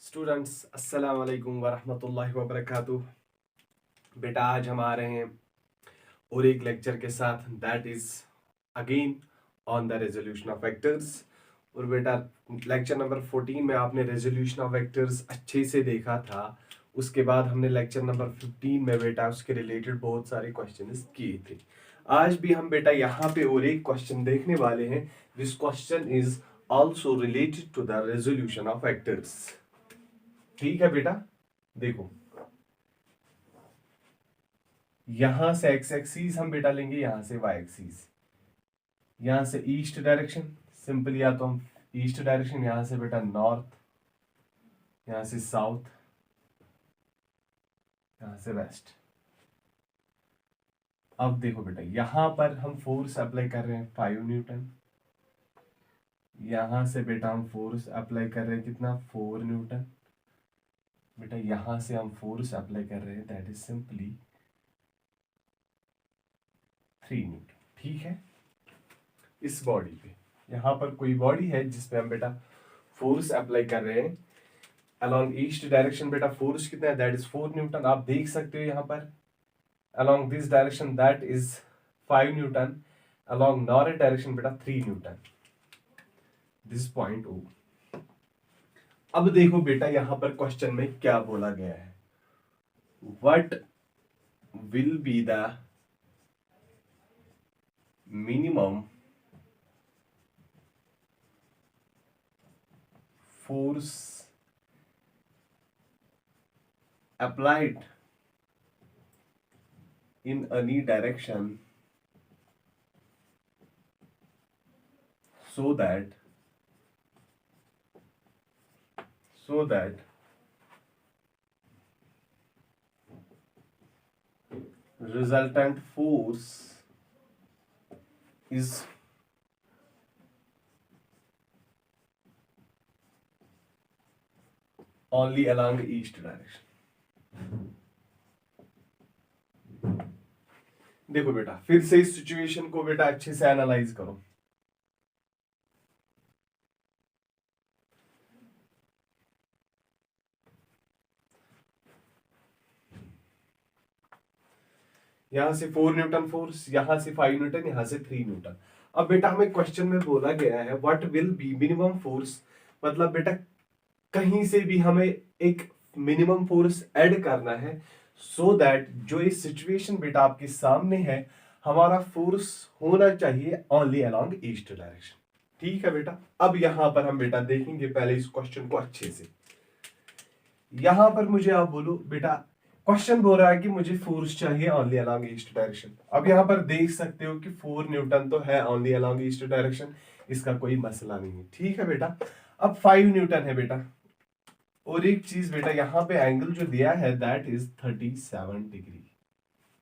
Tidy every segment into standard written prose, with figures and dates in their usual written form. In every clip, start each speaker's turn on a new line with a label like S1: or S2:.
S1: Students अस्सलाम वालेकुम वरहमतुल्लाहि वबरकातुह। बेटा आज हम आ रहे हैं और एक लेक्चर के साथ that is again on the resolution of vectors. और बेटा लेक्चर नंबर 14 में आपने रेजोल्यूशन ऑफ वेक्टर्स अच्छे से देखा था। उसके बाद हमने लेक्चर नंबर 15 में बेटा उसके रिलेटेड बहुत सारे क्वेश्चंस किए थे। आज भी हम बेटा यहाँ पे और एक क्वेश्चन देखने वाले हैं। This question is also related to the resolution of vectors. ठीक है बेटा, देखो यहां से एक्स एक्सीस हम बेटा लेंगे, यहां से वाई एक्सीस, यहां से ईस्ट डायरेक्शन सिंपल, या तो हम ईस्ट डायरेक्शन, यहां से बेटा नॉर्थ, यहां से साउथ, यहां से वेस्ट। अब देखो बेटा यहां पर हम फोर्स अप्लाई कर रहे हैं 5 न्यूटन, यहां से बेटा हम फोर्स अप्लाई कर रहे हैं कितना 4 न्यूटन। बेटा यहां से हम फोर्स अप्लाई कर रहे हैं दैट इज सिंपली 3 न्यूटन। ठीक है, इस बॉडी पे यहां पर कोई बॉडी है जिसपे हम बेटा फोर्स अप्लाई कर रहे हैं अलोंग ईस्ट डायरेक्शन। बेटा फोर्स कितना है दैट इज 4 न्यूटन। आप देख सकते हो यहां पर along this direction that is 5 Newton, along north direction बेटा 3 न्यूटन। दिस पॉइंट ओ। अब देखो बेटा यहां पर क्वेश्चन में क्या बोला गया है, what will be the minimum force applied in any direction so that resultant force is only along east direction। देखो बेटा फिर से इस सिचुएशन को बेटा अच्छे से एनालाइज करो। यहां से 4 न्यूटन फोर्स, यहां से 5 न्यूटन, यहां से 3 न्यूटन। अब बेटा हमें क्वेश्चन में बोला गया है what will be minimum force, मतलब बेटा कहीं से भी हमें एक मिनिमम फोर्स ऐड करना है सो दैट जो ये सिचुएशन बेटा आपके सामने है हमारा फोर्स होना चाहिए ओनली अलोंग ईस्ट डायरेक्शन। ठीक है बेटा, अब यहां पर हम बेटा देखेंगे पहले इस क्वेश्चन को अच्छे से। यहां पर मुझे आप बोलो बेटा क्वेश्चन बोल रहा है कि मुझे फोर्स चाहिए ओनली अलोंग ईस्ट डायरेक्शन। अब यहां पर देख सकते हो कि 4 न्यूटन तो है ओनली अलोंग ईस्ट डायरेक्शन, इसका कोई मसला नहीं है। ठीक है बेटा, अब 5 न्यूटन है बेटा, और एक चीज बेटा यहां पे एंगल जो दिया है दैट इज 37 डिग्री,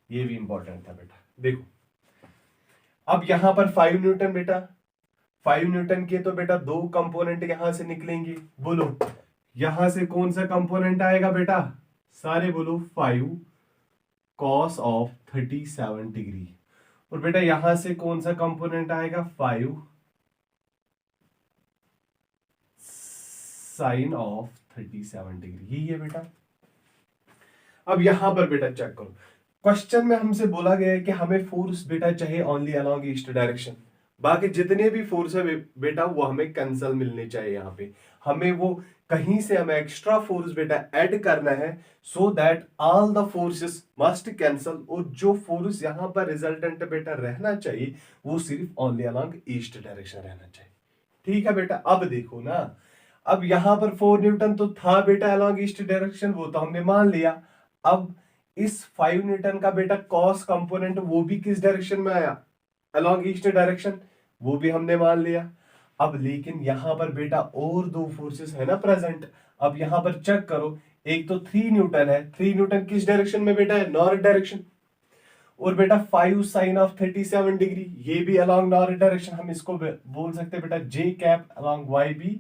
S1: ये भी इंपॉर्टेंट था बेटा। देखो अब यहां पर 5 न्यूटन बेटा, 5 न्यूटन के तो बेटा दो कंपोनेंट यहां से निकलेंगे। बोलो यहां से कौन सा कंपोनेंट आएगा बेटा, सारे बोलो 5 कॉस ऑफ 37 डिग्री। और बेटा यहां से कौन सा कंपोनेंट आएगा 5 साइन ऑफ 37 डिग्री, यही है बेटा। अब यहां पर बेटा चेक करो, क्वेश्चन में हमसे बोला गया है कि हमें फोर्स बेटा चाहिए ओनली अलोंग ईस्ट डायरेक्शन, बाकी जितने भी फोर्स है बेटा वो हमें कैंसल मिलने चाहिए। यहाँ पे हमें वो कहीं से हमें एक्स्ट्रा फोर्स बेटा ऐड करना है so that all the forces must cancel, और जो फोर्स यहाँ पर रिजल्टेंट बेटा रहना चाहिए वो सिर्फ ओनली अलोंग ईस्ट डायरेक्शन रहना चाहिए। ठीक है बेटा, अब देखो ना, अब यहां पर 4 न्यूटन तो था बेटा अलोंग ईस्ट डायरेक्शन, वो तो हमने मान लिया। अब इस 5 न्यूटन का बेटा कॉस कंपोनेंट वो भी किस डायरेक्शन में आया, अलोंग ईस्ट डायरेक्शन, वो भी हमने मान लिया। अब लेकिन यहां पर बेटा और दो फोर्सेस है ना प्रेजेंट। अब यहां पर चेक करो, एक तो 3 न्यूटन है, 3 न्यूटन किस डायरेक्शन में बेटा है, नॉर्थ डायरेक्शन। और बेटा 5 साइन ऑफ 37 डिग्री ये भी अलोंग नॉर्थ डायरेक्शन, हम इसको बोल सकते हैं बेटा जे कैप अलोंग वाई बी,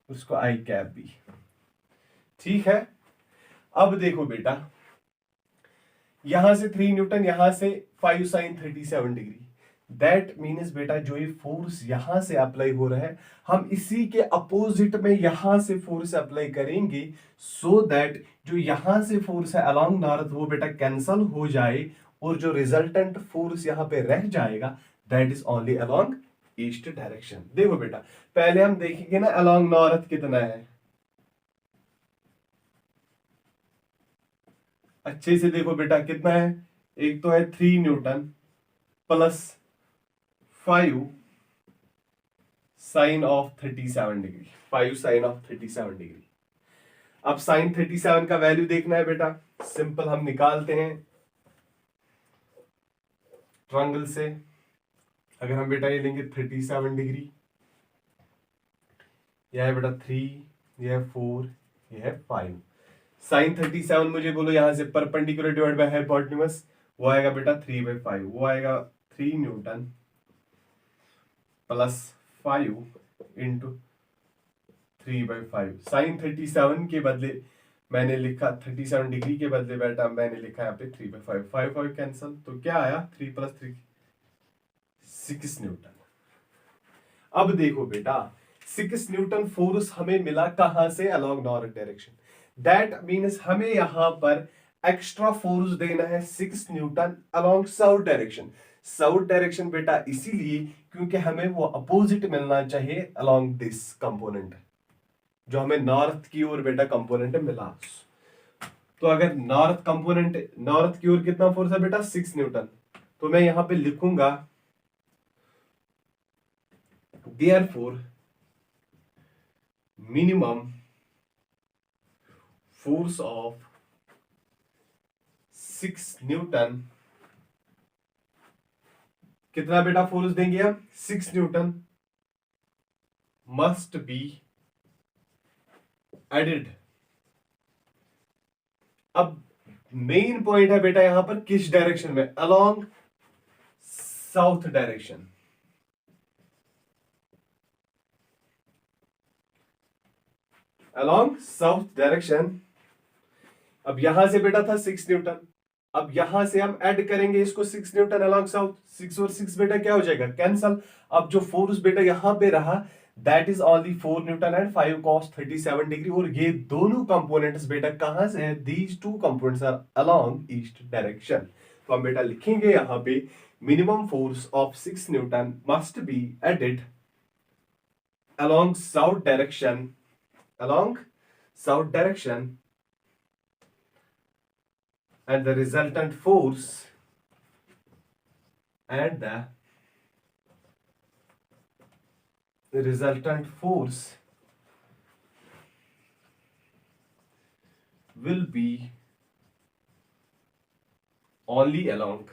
S1: उसको आई कैप भी। ठीक है, अब देखो बेटा यहां से 3 न्यूटन, यहां से 5 साइन 37 डिग्री, दैट मीन्स बेटा जो ये फोर्स यहां से अप्लाई हो रहा है, हम इसी के अपोजिट में यहां से फोर्स अप्लाई करेंगे, सो दैट जो यहां से फोर्स है अलोंग नॉर्थ वो बेटा कैंसल हो जाए, और जो रिजल्टेंट फोर्स यहां पे रह जाएगा that is only along east direction. देखो बेटा पहले हम देखेंगे ना अलोंग नॉर्थ कितना है, अच्छे से देखो बेटा कितना है, एक तो है 3 Newton plus 5 sin of 37 degree, 5 sin of 37 degree. अब साइन 37 का वैल्यू देखना है बेटा, सिंपल हम निकालते हैं ट्रायंगल से। अगर हम बेटा ये लेंगे 37 डिग्री, यह है बेटा 3, यह है 4, यह है 5। साइन 37 मुझे बोलो यहां से परपेंडिकुलर डिवाइड बाय हाइपोटेन्यूज, वो आएगा बेटा 3/5, वो आएगा 3 न्यूटन प्लस 5 × 3/5। साइन 37 के बदले मैंने लिखा 37 डिग्री के बदले बेटा मैंने लिखा यहाँ पे 3/5, 5 कैंसल, तो क्या आया 3 + 3 6 न्यूटन। अब देखो बेटा 6 न्यूटन फोर्स हमें मिला कहां से, along north direction. That means हमें यहां पर एक्स्ट्रा फोर्स देना है 6 Newton along south direction. South direction बेटा इसीलिए क्योंकि हमें वो अपोजिट मिलना चाहिए अलोंग दिस कंपोनेंट, जो हमें नॉर्थ की ओर बेटा कंपोनेंट मिला। तो अगर नॉर्थ की ओर कितना फोर्स है बेटा 6 न्यूटन, तो मैं यहां पे लिखूंगा therefore minimum force of 6 Newton, कितना बेटा फोर्स देंगे हम 6 न्यूटन, मस्ट बी एडेड। अब मेन पॉइंट है बेटा यहां पर किस डायरेक्शन में, along south direction. Along south direction. अब यहां से बेटा था 6 न्यूटन, अब यहां से हम ऐड करेंगे इसको 6 न्यूटन अलोंग साउथ, 6 और 6 बेटा क्या हो जाएगा कैंसल। अब जो फोर्स बेटा यहां पे रहा that is only 4 newton and 5 cos 37 degree, और ये दोनों कंपोनेंट्स बेटा कहां से है, these two components are along east direction. तो हम बेटा लिखेंगे यहां पे minimum force of 6 newton must be added along south direction, along south direction, and the resultant force and the resultant force will be only along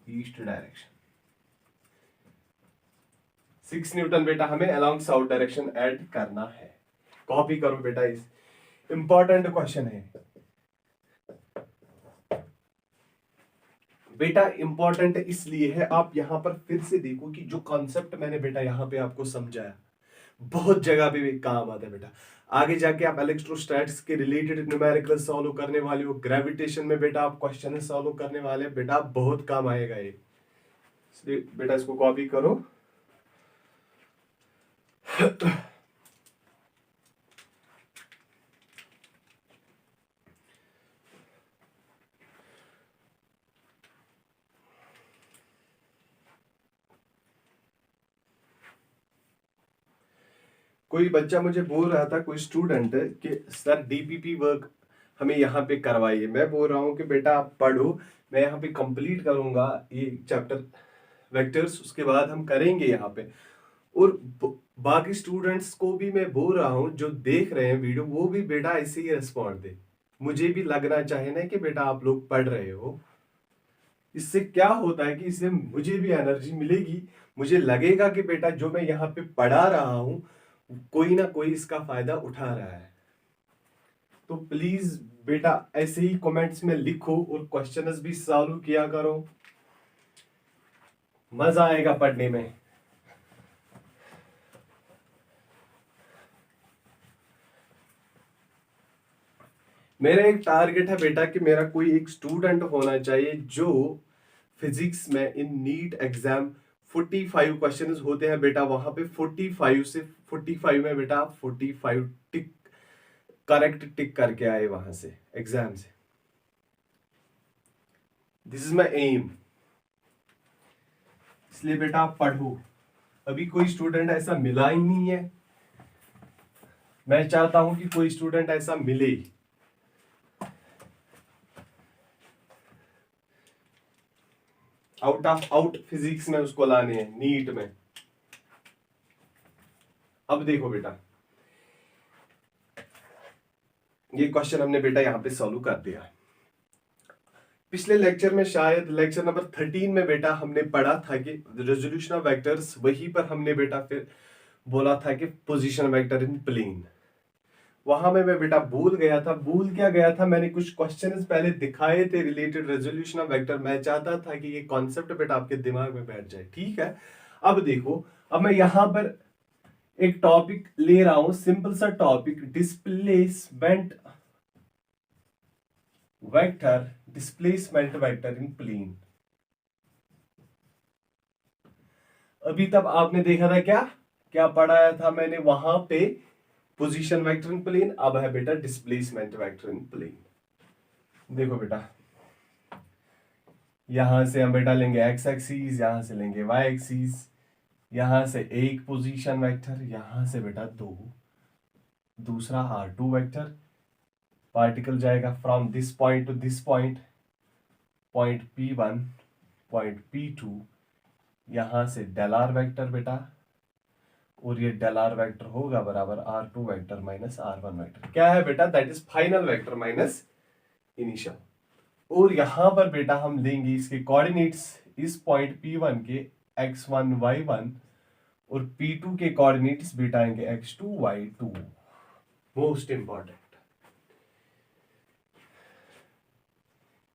S1: east direction। 6 Newton बेटा हमें along south direction add करना है। Copy करो बेटा, इस important question है बेटा, important इसलिए है, आप यहां पर फिर से देखो कि जो कॉन्सेप्ट मैंने बेटा यहां पे आपको समझाया बहुत जगह पे भी काम आता है बेटा। आगे जाके आप इलेक्ट्रोस्टैटिक्स के रिलेटेड न्यूमेरिकल सॉल्व करने वाले हो, ग्रेविटेशन में बेटा आप क्वेश्चन सॉल्व करने वाले बेटा, बहुत काम आएगा ये, इसलिए बेटा इसको कॉपी करो। कोई बच्चा मुझे बोल रहा था, कोई स्टूडेंट, कि सर डीपीपी वर्क हमें यहाँ पे करवाइए। मैं बोल रहा हूँ कि बेटा आप पढ़ो, मैं यहाँ पे कंप्लीट करूंगा ये चैप्टर वेक्टर्स, उसके बाद हम करेंगे यहाँ पे। और बाकी स्टूडेंट्स को भी मैं बोल रहा हूँ जो देख रहे हैं वीडियो, वो भी बेटा ऐसे ही रिस्पॉन्ड दे, मुझे भी लगना चाहिए ना कि बेटा आप लोग पढ़ रहे हो। इससे क्या होता है कि इससे मुझे भी एनर्जी मिलेगी, मुझे लगेगा कि बेटा जो मैं यहाँ पे पढ़ा रहा हूँ कोई ना कोई इसका फायदा उठा रहा है। तो प्लीज बेटा ऐसे ही कमेंट्स में लिखो और क्वेश्चंस भी सॉल्व किया करो, मजा आएगा पढ़ने में। मेरा एक टारगेट है बेटा कि मेरा कोई एक स्टूडेंट होना चाहिए जो फिजिक्स में इन नीट एग्जाम 45 क्वेश्चंस होते हैं बेटा, वहां पे 45 से 45 में बेटा आप 45 टिक करेक्ट टिक करके आए वहां से एग्जाम से। This is my aim. इसलिए बेटा आप पढ़ो। अभी कोई स्टूडेंट ऐसा मिला ही नहीं है, मैं चाहता हूं कि कोई स्टूडेंट ऐसा मिले। आउट फिजिक्स में उसको लाने हैं नीट में। अब देखो बेटा, ये क्वेश्चन हमने बेटा यहां पे सॉल्व कर दिया। पिछले लेक्चर में शायद लेक्चर नंबर 13 में बेटा हमने पढ़ा था कि रेजोल्यूशन ऑफ वेक्टर्स, वहीं पर हमने बेटा फिर बोला था कि पोजीशन वेक्टर इन प्लेन। वहां में मैं बेटा भूल गया था। भूल क्या गया था, मैंने कुछ क्वेश्चंस पहले दिखाए थे रिलेटेड रेजोल्यूशन ऑफ वेक्टर। मैं चाहता था कि ये कॉन्सेप्ट बेटा आपके दिमाग में बैठ जाए, ठीक है। अब देखो, अब मैं यहां पर एक टॉपिक ले रहा हूं, सिंपल सा topic, displacement vector in plane. अभी तक आपने देखा था क्या क्या पढ़ाया था मैंने वहां पे, पोजीशन वेक्टर इन प्लेन। अब है बेटा डिस्प्लेसमेंट वेक्टर इन प्लेन। देखो बेटा, यहां से हम बेटा लेंगे एक्स एक्सिस, यहां से लेंगे वाई एक्सिस, यहां से एक पोजीशन वेक्टर, यहां से बेटा दो, दूसरा R2 वेक्टर। पार्टिकल जाएगा from this point two this point, point P1 point P2, यहां से डेल आर वेक्टर बेटा, और ये डेल आर वेक्टर होगा बराबर R2 vector minus R1 vector. क्या है बेटा, that is final vector minus initial. और यहां पर बेटा हम लेंगे इसके कोऑर्डिनेट्स, इस पॉइंट P1 के x1 y1, और P2 के कोऑर्डिनेट्स बेटा आएंगे x2 y2। मोस्ट इंपॉर्टेंट,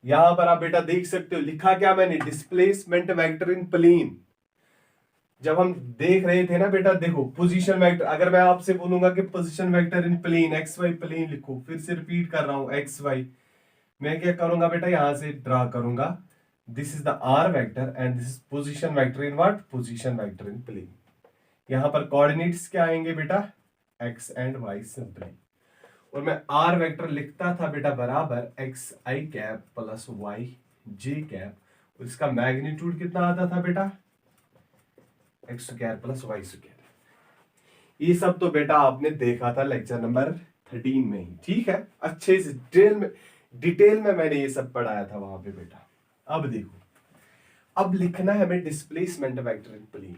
S1: यहां पर आप बेटा देख सकते हो लिखा क्या मैंने, डिस्प्लेसमेंट वेक्टर इन प्लेन। जब हम देख रहे थे ना बेटा, देखो पोजीशन वेक्टर, अगर मैं आपसे बोलूंगा कि position vector in plane x Y plane लिखो, फिर से रिपीट कर रहा हूं एक्स वाई, मैं क्या करूंगा बेटा, यहां से ड्रा करूंगा, this is the R vector and this is position vector in what, position vector in plane. यहां पर कोऑर्डिनेट्स क्या आएंगे बेटा, एक्स एंड वाई सिंपली। और मैं आर वेक्टर लिखता था बेटा बराबर x i cap plus y j cap, और इसका मैग्नीट्यूड कितना आता था बेटा, x square plus y square. ये सब तो बेटा आपने देखा था लेक्चर नंबर 13 में ही, ठीक है। अच्छे से डिटेल में मैंने ये सब पढ़ाया था वहां पे बेटा। अब देखो, अब लिखना है हमें डिस्प्लेसमेंट वेक्टर इन प्लेन।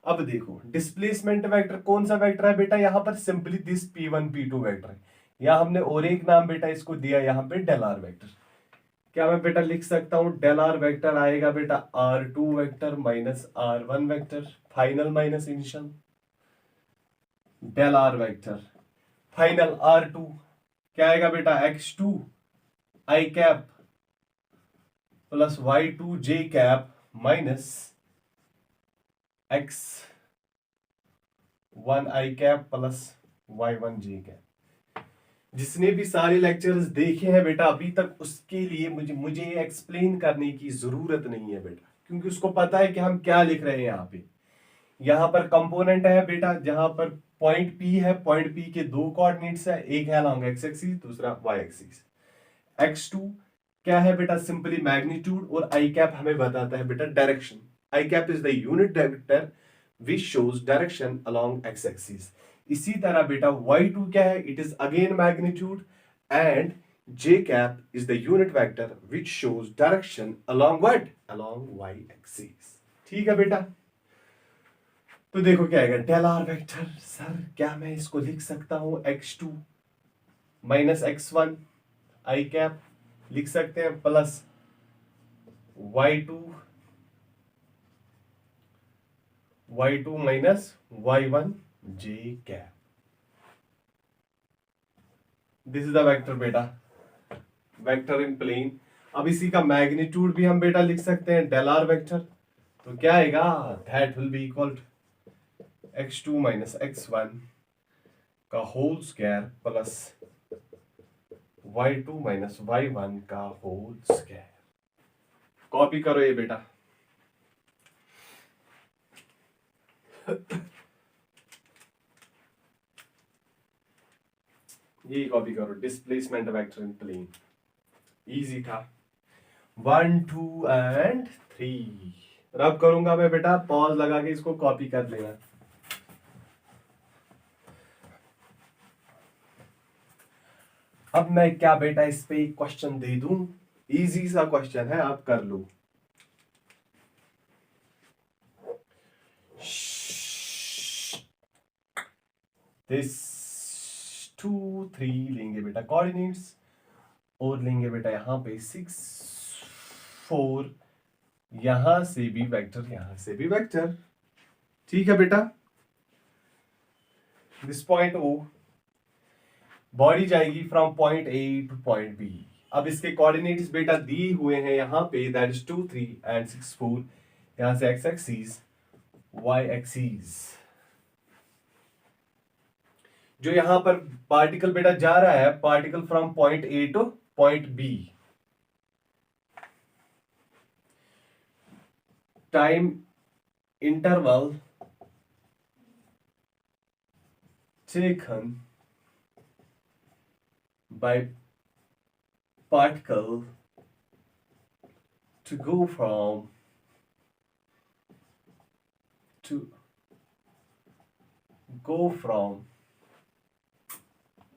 S1: अब देखो, डिस्प्लेसमेंट वेक्टर कौन सा वेक्टर है बेटा, यहां पर simply this P1 P2 vector है। यहां हमने और एक नाम बेटा इसको दिया यहां पे डेल आर वेक्टर। क्या मैं बेटा लिख सकता हूं, डेल आर वेक्टर आएगा बेटा R2 vector minus R1 vector, final minus initial, del R vector final R2 क्या आएगा बेटा, x2 i cap plus y2 j cap minus x1 i cap plus y1 j cap. जिसने भी सारे lectures देखे हैं बेटा अभी तक, उसके लिए मुझे एक्सप्लेन करने की जरूरत नहीं है बेटा, क्योंकि उसको पता है कि हम क्या लिख रहे हैं यहाँ पे। यहाँ पर कंपोनेंट है बेटा, जहां पर पॉइंट P है, पॉइंट P के दो कोऑर्डिनेट्स है, एक है अलोंग एक्स एक्सिस, दूसरा वाई एक्सिस। x2 क्या है बेटा, सिंपली मैग्नीट्यूड, और आई कैप हमें बताता है बेटा direction. I cap is the unit vector which shows direction along X axis. इसी तरह बेटा y2 क्या है, it is again magnitude, and j cap is the unit vector which shows direction along what, along y axis. ठीक है बेटा। तो देखो क्या आएगा, डेल आर वेक्टर, सर क्या मैं इसको लिख सकता हूं x2 minus x1 i cap, लिख सकते हैं, plus y2 minus y1 j cap. This is the vector बेटा, वेक्टर इन प्लेन। अब इसी का मैग्नीट्यूड भी हम बेटा लिख सकते हैं, डेल आर वेक्टर। तो क्या आएगा, that will be equal x2 minus x1 का whole square plus y2 minus y1 का होल स्क्वायर। कॉपी करो ये बेटा, ये कॉपी करो, displacement vector in plane, easy था। 1 2 एंड 3 रब करूंगा मैं बेटा, पॉज लगा के इसको कॉपी कर लेना। अब मैं क्या बेटा इस पे क्वेश्चन दे दूं, इजी सा क्वेश्चन है, आप कर लो। दिस 2 3 लेंगे बेटा कोऑर्डिनेट्स, और लेंगे बेटा यहां पे 6 4, यहां से भी वेक्टर, यहां से भी वेक्टर, ठीक है बेटा। दिस पॉइंट ओ, बॉडी जाएगी from point A to point B. अब इसके कोऑर्डिनेट्स बेटा दिए हुए हैं यहाँ पे, दैट इज 2 3 एंड 6 4, यहां से एक्स एक्सिस, वाई एक्सिस। जो यहां पर पार्टिकल बेटा जा रहा है, particle from point A to point B, time interval taken by particle to go from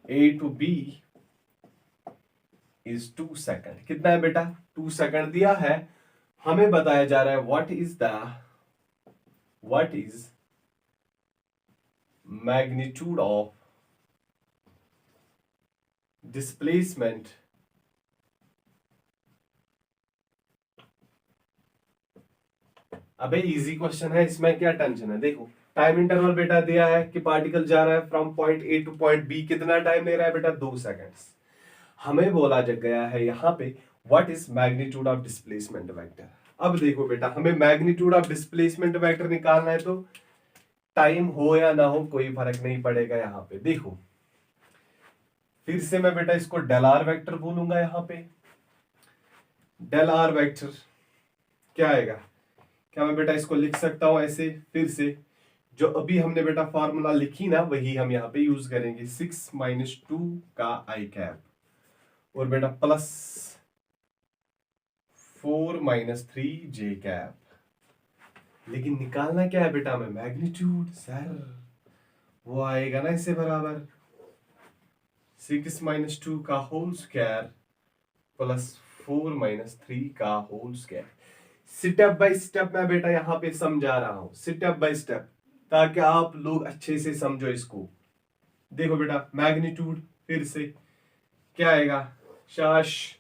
S1: A to B is 2 second. कितना है बेटा? 2 सेकंड दिया है। हमें बताया जा रहा है what is magnitude of displacement अबे इजी क्वेश्चन है, इसमें क्या टेंशन है। देखो टाइम इंटरवल बेटा दिया है कि पार्टिकल जा रहा है from point A to point B, कितना टाइम ले रहा है बेटा? 2 सेकंड्स। हमें बोला गया है यहाँ पे what is magnitude of displacement vector. अब देखो बेटा, हमें मैग्नीट्यूड ऑफ डिस्प्लेसमेंट वेक्टर निकालना है, तो टाइम हो या ना हो कोई फर्क नहीं पड़ेगा। यहाँ पे देखो फिर से मैं बेटा इसको डेल आर वेक्टर बोलूंगा। यहाँ पे डेल आर वेक्टर क्या आएगा? क्या मैं बेटा इसको लिख सकता हूं ऐसे? फिर से जो अभी हमने बेटा फॉर्मूला लिखी ना, वही हम यहाँ पे यूज करेंगे। 6 - 2 का आई कैप, और बेटा प्लस 4 - 3 जे कैप। लेकिन निकालना क्या है बेटा हमें? मैग्नीट्यूड। सर वो आएगा ना इससे बराबर 6 - 2 का होल स्क्वायर प्लस 4 - 3 का whole square. Step by step मैं बेटा यहाँ पे समझा रहा हूं, स्टेप बाय स्टेप, ताकि आप लोग अच्छे से समझो इसको। देखो बेटा मैग्नीट्यूड फिर से क्या आएगा? शाश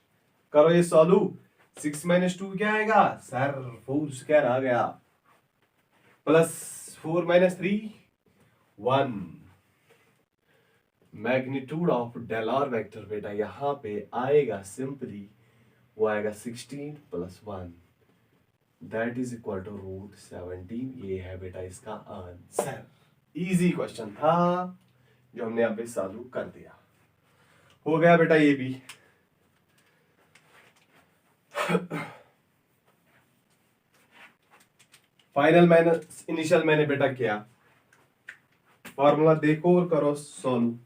S1: करो ये सॉल्व। 6 - 2 क्या आएगा सर? 4 स्क्वायर आ गया, plus 4 - 3 1। Magnitude of del R vector बेटा यहाँ पे आएगा सिंपली, वो आएगा 16 + 1, दैट इज इक्वल टू √17। ये है बेटा इसका आंसर। इजी क्वेश्चन था जो हमने यहाँ पे सॉल्व कर दिया। हो गया बेटा ये भी। फाइनल मैंने इनिशियल मैंने बेटा किया, फॉर्मूला देखो और करो सॉल्व।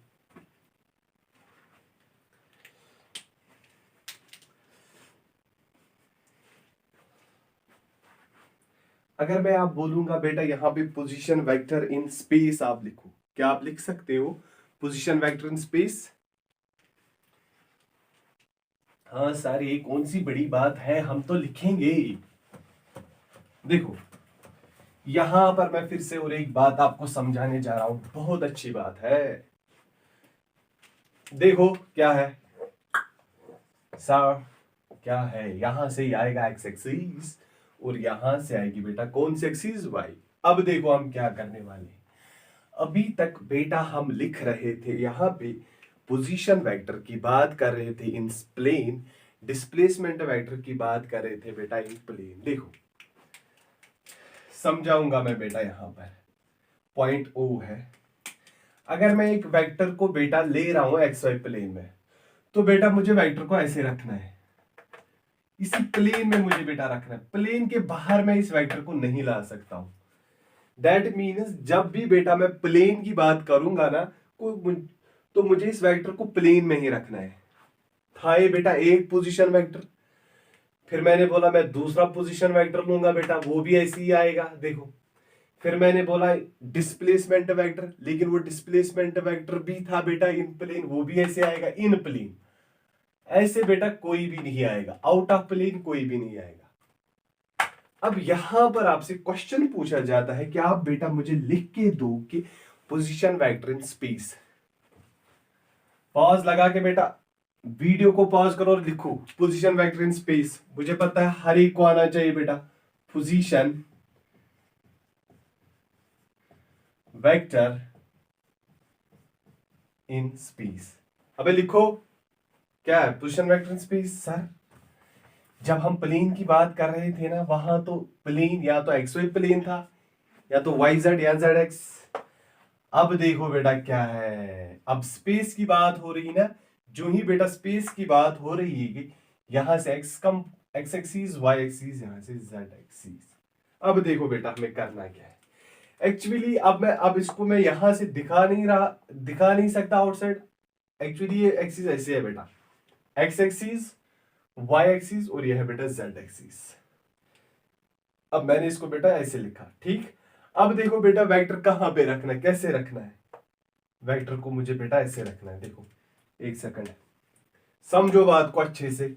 S1: अगर मैं आप बोलूंगा बेटा यहाँ पे पोजीशन वेक्टर इन स्पेस आप लिखो, क्या आप लिख सकते हो पोजीशन वेक्टर इन स्पेस? हाँ सर ये कौन सी बड़ी बात है, हम तो लिखेंगे। देखो यहां पर मैं फिर से और एक बात आपको समझाने जा रहा हूं, बहुत अच्छी बात है। देखो क्या है सर, क्या है? यहां से ही आएगा एक्स एक्सिस, और यहां से आएगी बेटा कौन सी एक्सिस? वाई। अब देखो हम क्या करने वाले हैं। अभी तक बेटा हम लिख रहे थे यहाँ पे पोजीशन वेक्टर की बात कर रहे थे इन प्लेन, डिस्प्लेसमेंट वेक्टर की बात कर रहे थे बेटा इन प्लेन। देखो समझाऊंगा मैं बेटा, यहां पर पॉइंट ओ है। अगर मैं एक वेक्टर को बेटा ले रहा हूं एक्स वाई प्लेन में, तो बेटा मुझे वेक्टर को ऐसे रखना है, इसी प्लेन में मुझे बेटा रखना है, प्लेन के बाहर मैं इस वेक्टर को नहीं ला सकता हूं। दैट मीन्स जब भी बेटा मैं प्लेन की बात करूंगा ना तो मुझे इस वेक्टर को प्लेन में ही रखना है। था ये बेटा एक पोजीशन वेक्टर, फिर मैंने बोला मैं दूसरा पोजीशन वेक्टर लूंगा बेटा, वो भी ऐसे ही आएगा देखो। फिर मैंने बोला डिस्प्लेसमेंट वेक्टर, लेकिन वो डिस्प्लेसमेंट वेक्टर भी था बेटा इन प्लेन, वो भी ऐसे आएगा इन प्लेन। ऐसे बेटा कोई भी नहीं आएगा, आउट ऑफ प्लेन कोई भी नहीं आएगा। अब यहां पर आपसे क्वेश्चन पूछा जाता है कि आप बेटा मुझे लिख के दो कि position vector in space. Pause लगा के बेटा वीडियो को पॉज करो और लिखो पोजीशन वेक्टर इन स्पेस। मुझे पता है हर एक को आना चाहिए बेटा, पोजीशन वेक्टर इन स्पेस। अबे लिखो क्या है position vector in space. Sir जब हम प्लेन की बात कर रहे थे ना, वहां तो प्लेन या तो एक्स वाई प्लेन था या तो वाई जेड या जेड एक्स। अब देखो बेटा क्या है, अब स्पेस की बात हो रही ना, जो ही बेटा स्पेस की बात हो रही है कि यहां से एक्स एक्सिस वाई एक्सिस, यहां से जेड एक्सिस। अब देखो बेटा हमें करना क्या है एक्चुअली। अब इसको मैं यहां से दिखा नहीं सकता आउटसाइड। एक्चुअली ये एक्सिस ऐसे है बेटा, एक्स एक्सिस वाई एक्सिस और यह है बेटा जेड एक्सिस। अब मैंने इसको बेटा ऐसे लिखा, ठीक। अब देखो बेटा वेक्टर कहां पे रखना है, कैसे रखना है वेक्टर को, मुझे बेटा ऐसे रखना है। देखो एक सेकंड, समझो बात को अच्छे से।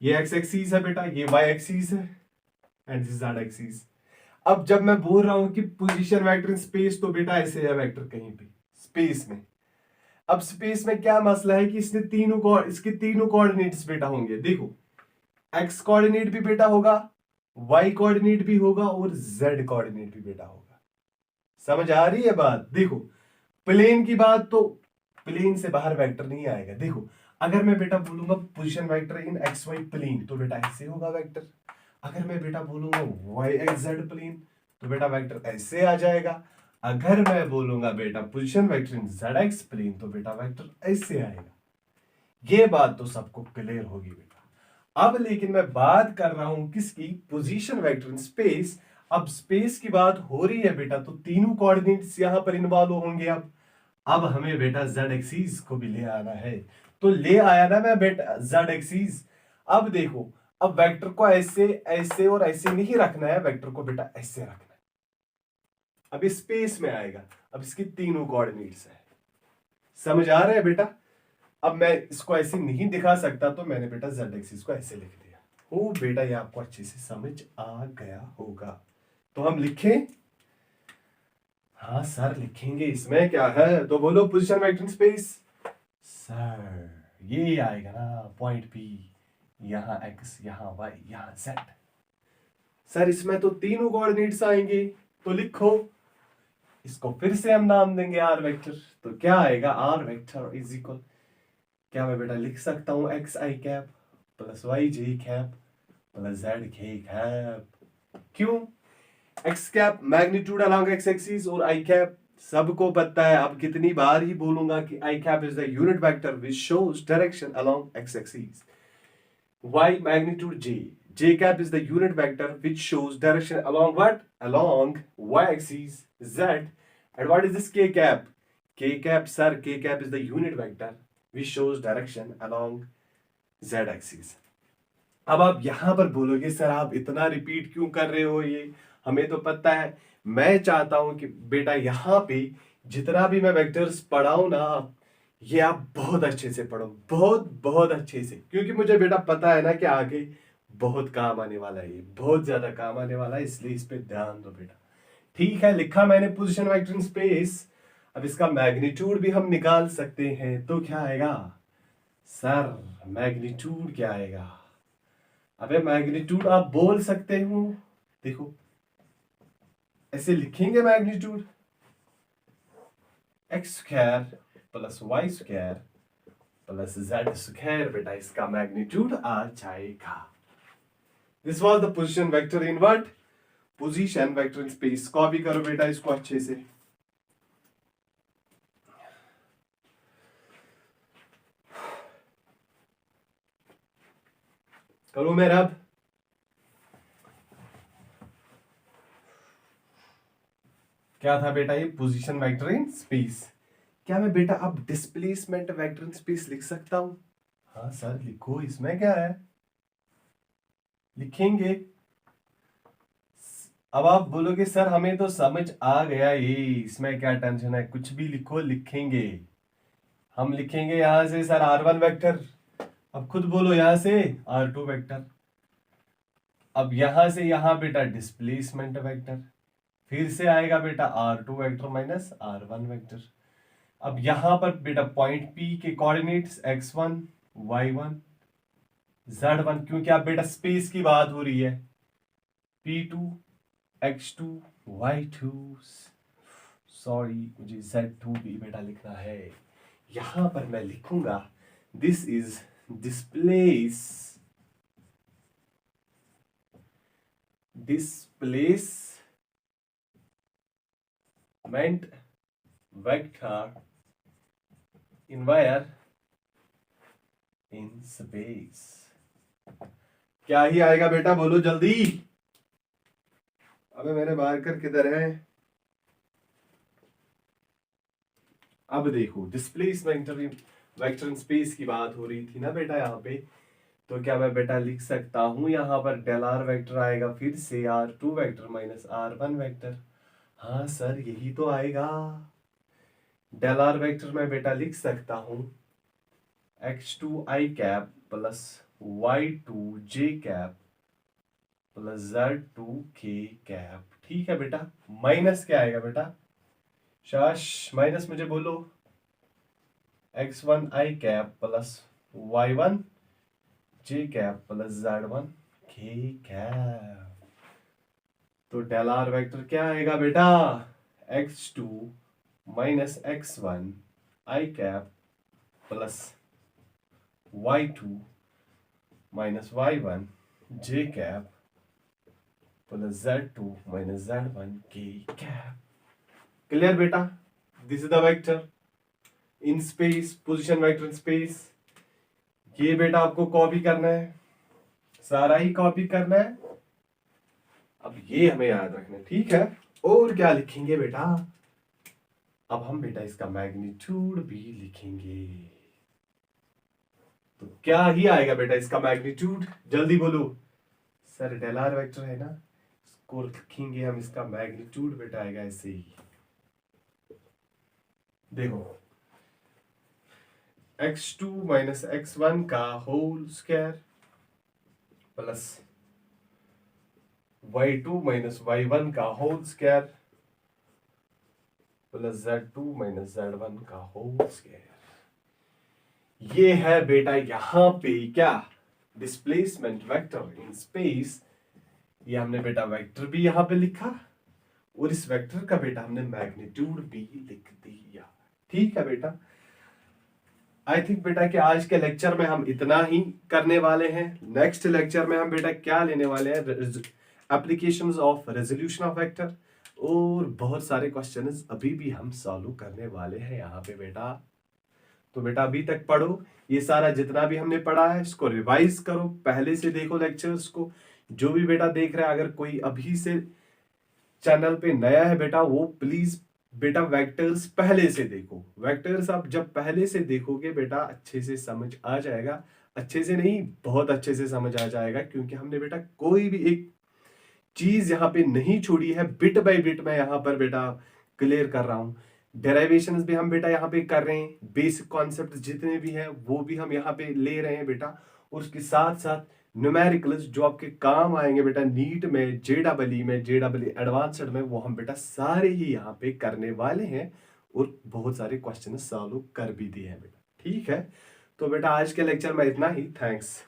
S1: ये एक्स एक्सिस है बेटा, ये वाई एक्सिस है एंड दिस जेड एक्सिस। अब जब मैं बोल रहा हूं कि पोजीशन वेक्टर इन स्पेस, तो बेटा ऐसे है वेक्टर कहीं पे स्पेस में। अब स्पेस में क्या मसला है कि इसके तीनों कोऑर्डिनेट्स बेटा होंगे। देखो एक्स कोऑर्डिनेट भी बेटा होगा, वाई कोऑर्डिनेट भी होगा और जेड कोऑर्डिनेट भी बेटा होगा। समझ आ रही है बात। देखो प्लेन की बात, तो प्लेन से बाहर वेक्टर नहीं आएगा। देखो अगर मैं बेटा बोलूंगा पोजीशन वेक्टर इन एक्स वाई प्लेन, तो बेटा ऐसे होगा वेक्टर। अगर मैं बेटा बोलूंगा वाई एक्स जेड प्लेन, तो बेटा वेक्टर ऐसे आ जाएगा। अगर मैं बोलूंगा बेटा पोजीशन वेक्टर इन जेड एक्स प्लेन, तो बेटा वेक्टर ऐसे आएगा। ये बात तो सबको क्लियर होगी बेटा। अब लेकिन मैं बात कर रहा हूं किसकी, पोजीशन वेक्टर इन स्पेस। अब स्पेस की बात हो रही है बेटा, तो तीनों कोऑर्डिनेट्स यहां पर इन्वॉल्व होंगे। अब हमें बेटा जेड एक्सिस को भी ले आना है, तो ले आया ना मैं बेटा जेड एक्सिस। अब देखो अब वेक्टर को ऐसे ऐसे और ऐसे नहीं रखना है, वेक्टर को बेटा ऐसे रखना है। अब स्पेस में आएगा, अब इसकी तीनों कोऑर्डिनेट्स है। समझ आ रहा है बेटा। अब मैं इसको ऐसे नहीं दिखा सकता, तो मैंने बेटा जेड एक्सिस को ऐसे लिख दिया। ओ बेटा ये आपको अच्छे से समझ आ गया होगा। तो हम लिखें, हाँ सर लिखेंगे, इसमें क्या है। तो बोलो position vector in space. Sir ये आएगा ना पॉइंट पी, यहां एक्स यहां वाई यहां जेड। सर इसमें तो तीनों कोऑर्डिनेट्स आएंगे, तो लिखो इसको फिर से हम नाम देंगे आर वेक्टर। तो क्या आएगा, आर वेक्टर इज इक्वल, क्या मैं बेटा लिख सकता हूं x i cap plus y j cap plus Z के कैप। क्यों, x cap magnitude along X axis और आई कैप सबको पता है। अब कितनी बार ही बोलूंगा कि I cap is the unit vector which shows direction along X axis. Y magnitude J, j cap is the unit vector which shows direction along what, along y axis z. And what is this k cap, k cap sir, k cap is the unit vector which shows direction along z axis. अब आप यहां पर बोलोगे sir आप इतना repeat क्यों कर रहे हो, ये हमें तो पता है। मैं चाहता हूं कि बेटा यहां पे जितना भी मैं वेक्टर्स पढ़ाऊं ना, ये आप बहुत अच्छे से पढ़ो, बहुत बहुत अच्छे से, क्योंकि मुझे बेटा पता है ना कि आगे बहुत काम आने वाला है, ये बहुत ज्यादा काम आने वाला है, इसलिए इस पे ध्यान दो बेटा। ठीक है लिखा मैंने पोजीशन वेक्टर इन स्पेस। अब इसका मैग्नीट्यूड भी हम निकाल सकते हैं, तो क्या आएगा सर, मैग्नीट्यूड क्या आएगा। अबे मैग्नीट्यूड आप बोल सकते हो, देखो ऐसे लिखेंगे magnitude x square plus y square plus z square, बेटा इसका मैग्नीट्यूड आ जाएगा। This was the position vector in what, position vector in space. Copy करो बेटा इसको अच्छे से। करो मैं रब। क्या था बेटा ये? Position vector in space. क्या मैं बेटा अब डिस्प्लेसमेंट वेक्टर इन स्पेस लिख सकता हूं? हाँ सर लिखो, इसमें क्या है, लिखेंगे। अब आप बोलोगे सर हमें तो समझ आ गया ये, इसमें क्या टेंशन है, कुछ भी लिखो, लिखेंगे। हम लिखेंगे यहां से सर R1 वेक्टर, अब खुद बोलो यहां से R2 वेक्टर, अब यहां से यहां बेटा डिस्प्लेसमेंट वेक्टर, फिर से आएगा बेटा R2 vector minus R1 vector. अब यहां पर बेटा पॉइंट P के कोऑर्डिनेट्स x1 y1 z1, क्योंकि आप बेटा स्पेस की बात हो रही है, P2 x2 y2, सॉरी मुझे z2 भी बेटा लिखना है। यहां पर मैं लिखूंगा this is displacement vector in where? In space। क्या ही आएगा बेटा, बोलो जल्दी। अबे मेरे मार्कर किधर है? अब देखो डिस्प्लेसमेंट वेक्टर इन स्पेस की बात हो रही थी ना बेटा यहाँ पे, तो क्या मैं बेटा लिख सकता हूं यहाँ पर डेल आर वेक्टर आएगा, फिर से R2 vector minus R1 vector. हाँ सर यही तो आएगा। डेल आर वेक्टर में बेटा लिख सकता हूं x2 i cap plus y2 j cap plus z2 k cap. ठीक है बेटा, माइनस क्या आएगा बेटा, शाश माइनस मुझे बोलो, x1 i cap plus y1 j cap plus z1 k cap. तो डेल आर वेक्टर क्या आएगा बेटा, x2 minus x1 i cap plus y2 minus y1 j cap plus z2 minus z1 k cap. Clear बेटा? This is the vector in space, position vector in space. ये बेटा आपको copy करना है, सारा ही कॉपी करना है। अब ये हमें याद रखना है, ठीक है। और क्या लिखेंगे बेटा, अब हम बेटा इसका मैग्नीट्यूड भी लिखेंगे। तो क्या ही आएगा बेटा इसका मैग्नीट्यूड, जल्दी बोलो। सर डेल आर वेक्टर है ना, इसको लिखेंगे हम, इसका मैग्नीट्यूड बेटा आएगा ऐसे ही। देखो x2 माइनस x1 का whole square plus y2 minus y1 का whole square plus z2 minus z1 का होल स्क्वायर। ये है बेटा यहां पे क्या, डिस्प्लेसमेंट वेक्टर इन स्पेस। ये हमने बेटा वेक्टर भी यहां पे लिखा, और इस वेक्टर का बेटा हमने मैग्नीट्यूड भी लिख दिया। ठीक है बेटा, आई थिंक बेटा कि आज के लेक्चर में हम इतना ही करने वाले हैं। नेक्स्ट लेक्चर में हम बेटा क्या लेने वाले हैं, applications of resolution of vector, और बहुत सारे क्वेश्चंस अभी भी हम सॉल्व करने वाले हैं यहाँ पे बेटा। तो बेटा अभी तक पढ़ो, ये सारा जितना भी हमने पढ़ा है इसको रिवाइज करो, पहले से देखो लेक्चर्स को। जो भी बेटा देख रहा है, अगर कोई अभी से चैनल पे नया है बेटा, वो प्लीज बेटा वेक्टर्स पहले से देखो। वेक्टर्स आप जब पहले से देखोगे बेटा अच्छे से समझ आ जाएगा, अच्छे से नहीं बहुत अच्छे से समझ आ जाएगा, क्योंकि हमने बेटा कोई भी एक चीज यहाँ पे नहीं छोड़ी है, बिट बाय बिट मैं यहाँ पर बेटा क्लियर कर रहा हूँ। डेरिवेशंस भी हम बेटा यहाँ पे कर रहे हैं, बेसिक कॉन्सेप्ट जितने भी हैं वो भी हम यहाँ पे ले रहे हैं बेटा, और उसके साथ साथ न्यूमेरिकल्स जो आपके काम आएंगे बेटा नीट में, जेडबलई में, जेडबलई एडवांस्ड में, वो हम बेटा सारे ही यहाँ पे करने वाले हैं, और बहुत सारे क्वेश्चन सॉल्व कर भी दिए हैं बेटा। ठीक है, तो बेटा आज के लेक्चर में इतना ही, थैंक्स।